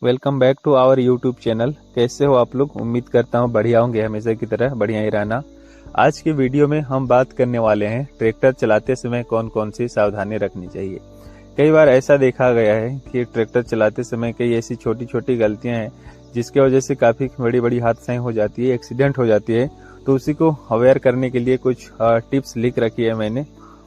Welcome back to our YouTube channel. कैसे हो आप लोग? उम्मीद करता हूँ बढ़िया होंगे, हमेशा की तरह बढ़िया ही रहना। आज की वीडियो में हम बात करने वाले हैं ट्रैक्टर चलाते समय कौन कौन सी सावधानी रखनी चाहिए। कई बार ऐसा देखा गया है कि ट्रैक्टर चलाते समय कई ऐसी छोटी छोटी गलतियां हैं जिसकी वजह से काफ़ी बड़ी बड़ी हादसाएं हो जाती है, एक्सीडेंट हो जाती है। तो उसी को अवेयर करने के लिए कुछ टिप्स लिख रखी है मैंने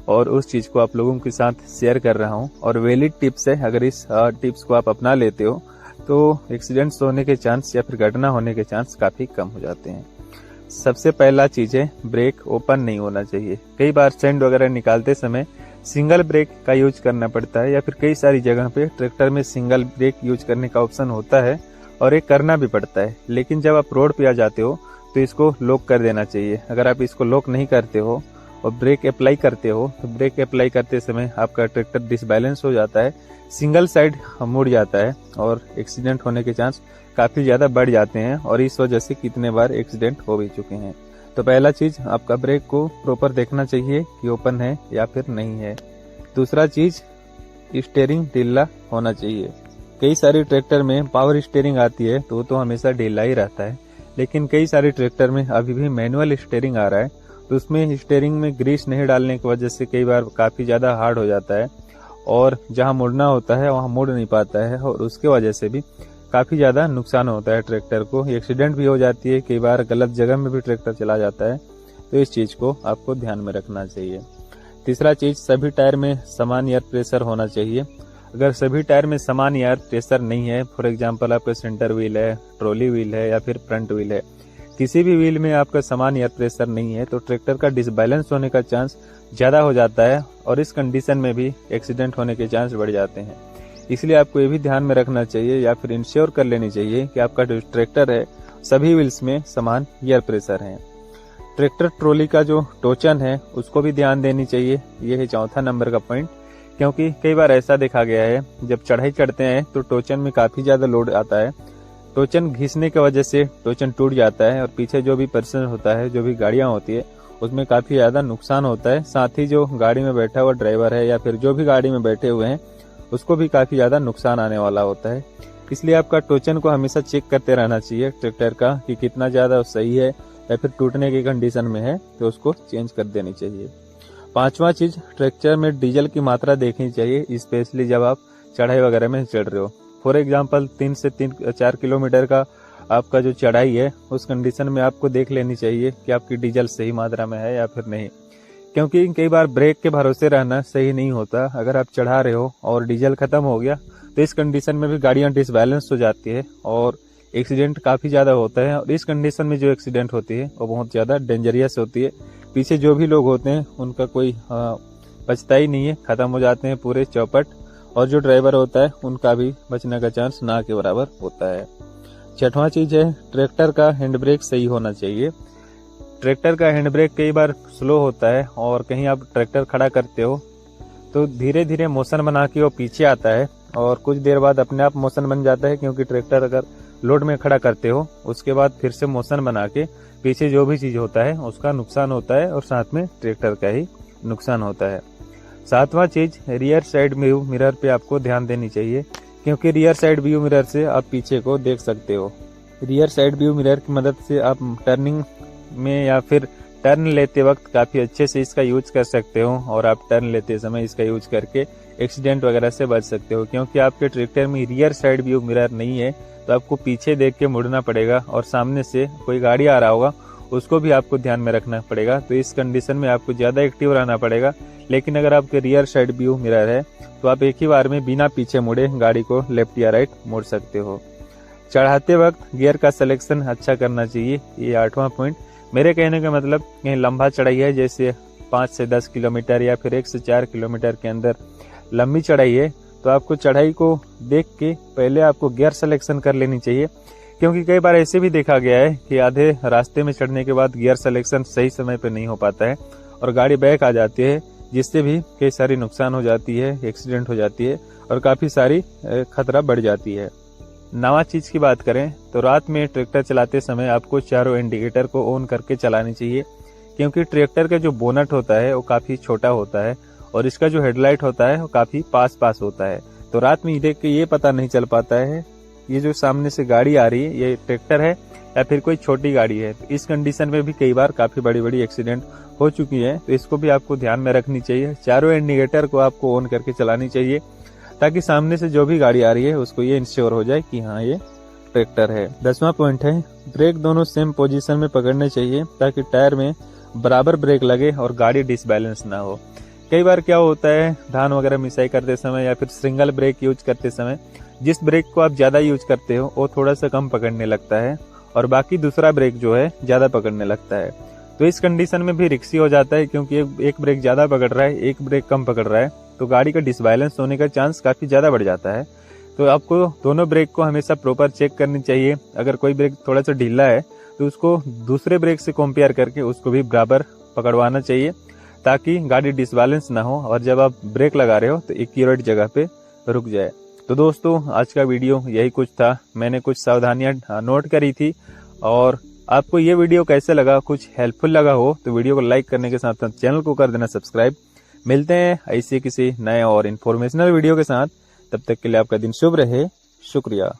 और उस चीज़ को आप लोगों के साथ शेयर कर रहा हूँ। और वैलिड टिप्स है, अगर इस टिप्स को आप अपना लेते हो तो एक्सीडेंट्स होने के चांस या फिर घटना होने के चांस काफ़ी कम हो जाते हैं। सबसे पहला चीज़ है, ब्रेक ओपन नहीं होना चाहिए। कई बार सेंड वगैरह निकालते समय सिंगल ब्रेक का यूज करना पड़ता है या फिर कई सारी जगह पे ट्रैक्टर में सिंगल ब्रेक यूज करने का ऑप्शन होता है और एक करना भी पड़ता है। लेकिन जब आप रोड पे आ जाते हो तो इसको लॉक कर देना चाहिए। अगर आप इसको लॉक नहीं करते हो और ब्रेक अप्लाई करते हो तो ब्रेक अप्लाई करते समय आपका ट्रैक्टर डिसबैलेंस हो जाता है, सिंगल साइड मुड़ जाता है और एक्सीडेंट होने के चांस काफ़ी ज़्यादा बढ़ जाते हैं और इस वजह से कितने बार एक्सीडेंट हो भी चुके हैं। तो पहला चीज़, आपका ब्रेक को प्रॉपर देखना चाहिए कि ओपन है या फिर नहीं है। दूसरा चीज़, स्टीयरिंग ढीला होना चाहिए। कई सारे ट्रैक्टर में पावर स्टीयरिंग आती है तो वो तो हमेशा ढीला ही रहता है, लेकिन कई सारे ट्रैक्टर में अभी भी मैनुअल स्टीयरिंग आ रहा है तो उसमें स्टीयरिंग में ग्रीस नहीं डालने की वजह से कई बार काफ़ी ज़्यादा हार्ड हो जाता है और जहां मुड़ना होता है वहां मुड़ नहीं पाता है और उसके वजह से भी काफ़ी ज़्यादा नुकसान होता है ट्रैक्टर को। एक्सीडेंट भी हो जाती है, कई बार गलत जगह में भी ट्रैक्टर चला जाता है। तो इस चीज़ को आपको ध्यान में रखना चाहिए। तीसरा चीज़, सभी टायर में समान एयर प्रेशर होना चाहिए। अगर सभी टायर में समान एयर प्रेशर नहीं है, फॉर एग्जाम्पल आपका सेंटर व्हील है, ट्रॉली व्हील है या फिर फ्रंट व्हील है, किसी भी व्हील में आपका समान एयर प्रेशर नहीं है तो ट्रैक्टर का डिसबैलेंस होने का चांस ज़्यादा हो जाता है और इस कंडीशन में भी एक्सीडेंट होने के चांस बढ़ जाते हैं। इसलिए आपको ये भी ध्यान में रखना चाहिए या फिर इंश्योर कर लेनी चाहिए कि आपका जो ट्रैक्टर है सभी व्हील्स में समान एयर प्रेशर है। ट्रैक्टर ट्रॉली का जो टोचन है उसको भी ध्यान देनी चाहिए। ये है चौथा नंबर का पॉइंट, क्योंकि कई बार ऐसा देखा गया है जब चढ़ाई चढ़ते हैं तो टोचन में काफ़ी ज़्यादा लोड आता है। टोचन घिसने की वजह से टोचन टूट जाता है और पीछे जो भी पर्सन होता है, जो भी गाड़ियाँ होती है, उसमें काफ़ी ज़्यादा नुकसान होता है। साथ ही जो गाड़ी में बैठा हुआ ड्राइवर है या फिर जो भी गाड़ी में बैठे हुए हैं उसको भी काफ़ी ज़्यादा नुकसान आने वाला होता है। इसलिए आपका टोचन को हमेशा चेक करते रहना चाहिए ट्रैक्टर का कि कितना ज़्यादा सही है या फिर टूटने की कंडीशन में है तो उसको चेंज कर देनी चाहिए। पांचवा चीज़, ट्रैक्टर में डीजल की मात्रा देखनी चाहिए, स्पेशली जब आप चढ़ाई वगैरह में चढ़ रहे हो। फॉर एग्जाम्पल 3 से 4 किलोमीटर का आपका जो चढ़ाई है उस कंडीशन में आपको देख लेनी चाहिए कि आपकी डीजल सही मात्रा में है या फिर नहीं, क्योंकि कई बार ब्रेक के भरोसे रहना सही नहीं होता। अगर आप चढ़ा रहे हो और डीजल खत्म हो गया तो इस कंडीशन में भी गाड़ियां डिसबैलेंस हो जाती है और एक्सीडेंट काफ़ी ज़्यादा होता है। और इस कंडीशन में जो एक्सीडेंट होती है वो बहुत ज़्यादा डेंजरियस होती है। पीछे जो भी लोग होते हैं उनका कोई बचता ही नहीं है, ख़त्म हो जाते हैं पूरे चौपट, और जो ड्राइवर होता है उनका भी बचने का चांस ना के बराबर होता है। छठवां चीज़ है, ट्रैक्टर का हैंड ब्रेक सही होना चाहिए। ट्रैक्टर का हैंड ब्रेक कई बार स्लो होता है और कहीं आप ट्रैक्टर खड़ा करते हो तो धीरे धीरे मोशन बना के वो पीछे आता है और कुछ देर बाद अपने आप मोशन बन जाता है, क्योंकि ट्रैक्टर अगर लोड में खड़ा करते हो उसके बाद फिर से मोशन बना के पीछे जो भी चीज़ होता है उसका नुकसान होता है और साथ में ट्रैक्टर का ही नुकसान होता है। सातवां चीज़, रियर साइड व्यू मिरर पे आपको ध्यान देनी चाहिए, क्योंकि रियर साइड व्यू मिरर से आप पीछे को देख सकते हो। रियर साइड व्यू मिरर की मदद से आप टर्निंग में या फिर टर्न लेते वक्त काफ़ी अच्छे से इसका यूज कर सकते हो और आप टर्न लेते समय इसका यूज करके एक्सीडेंट वगैरह से बच सकते हो। क्योंकि आपके ट्रैक्टर में रियर साइड व्यू मिरर नहीं है तो आपको पीछे देख के मुड़ना पड़ेगा और सामने से कोई गाड़ी आ रहा होगा उसको भी आपको ध्यान में रखना पड़ेगा। तो इस कंडीशन में आपको ज़्यादा एक्टिव रहना पड़ेगा। लेकिन अगर आपके रियर साइड व्यू मिरर है तो आप एक ही बार में बिना पीछे मुड़े गाड़ी को लेफ्ट या राइट मोड़ सकते हो। चढ़ाते वक्त गियर का सिलेक्शन अच्छा करना चाहिए। ये 8वां पॉइंट। मेरे कहने का मतलब कहीं लंबा चढ़ाई है, जैसे 5 से 10 किलोमीटर या फिर 1 से 4 किलोमीटर के अंदर लंबी चढ़ाई है तो आपको चढ़ाई को देख के पहले आपको गियर सिलेक्शन कर लेनी चाहिए, क्योंकि कई बार ऐसे भी देखा गया है कि आधे रास्ते में चढ़ने के बाद गियर सिलेक्शन सही समय पर नहीं हो पाता है और गाड़ी बैक आ जाती है, जिससे भी कई सारी नुकसान हो जाती है, एक्सीडेंट हो जाती है और काफ़ी सारी खतरा बढ़ जाती है। 9वां चीज़ की बात करें तो रात में ट्रैक्टर चलाते समय आपको चारों इंडिकेटर को ऑन करके चलानी चाहिए, क्योंकि ट्रैक्टर का जो बोनट होता है वो काफ़ी छोटा होता है और इसका जो हेडलाइट होता है वो काफ़ी पास होता है। तो रात में देख के ये पता नहीं चल पाता है ये जो सामने से गाड़ी आ रही है ये ट्रैक्टर है या फिर कोई छोटी गाड़ी है। इस कंडीशन में भी कई बार काफी बड़ी बड़ी एक्सीडेंट हो चुकी है, तो इसको भी आपको ध्यान में रखनी चाहिए। चारों इंडिकेटर को आपको ऑन करके चलानी चाहिए ताकि सामने से जो भी गाड़ी आ रही है उसको ये इंश्योर हो जाए कि हाँ ये ट्रैक्टर है। 10वां पॉइंट है, ब्रेक दोनों सेम पोजीशन में पकड़ने चाहिए ताकि टायर में बराबर ब्रेक लगे और गाड़ी डिसबैलेंस ना हो। कई बार क्या होता है, धान वगैरह मिसाई करते समय या फिर सिंगल ब्रेक यूज करते समय जिस ब्रेक को आप ज्यादा यूज करते हो वो थोड़ा सा कम पकड़ने लगता है और बाकी दूसरा ब्रेक जो है ज्यादा पकड़ने लगता है। तो इस कंडीशन में भी रिस्की हो जाता है क्योंकि एक ब्रेक ज्यादा पकड़ रहा है, एक ब्रेक कम पकड़ रहा है, तो गाड़ी का डिसबैलेंस होने का चांस काफी ज्यादा बढ़ जाता है। तो आपको दोनों ब्रेक को हमेशा प्रॉपर चेक करनी चाहिए। अगर कोई ब्रेक थोड़ा सा ढीला है तो उसको दूसरे ब्रेक से कंपेयर करके उसको भी बराबर पकड़वाना चाहिए ताकि गाड़ी डिसबैलेंस ना हो और जब आप ब्रेक लगा रहे हो तो एक्यूरेट जगह पे रुक जाए। तो दोस्तों आज का वीडियो यही कुछ था। मैंने कुछ सावधानियां नोट करी थी और आपको ये वीडियो कैसे लगा, कुछ हेल्पफुल लगा हो तो वीडियो को लाइक करने के साथ साथ चैनल को कर देना सब्सक्राइब। मिलते हैं ऐसे किसी नए और इन्फॉर्मेशनल वीडियो के साथ, तब तक के लिए आपका दिन शुभ रहे। शुक्रिया।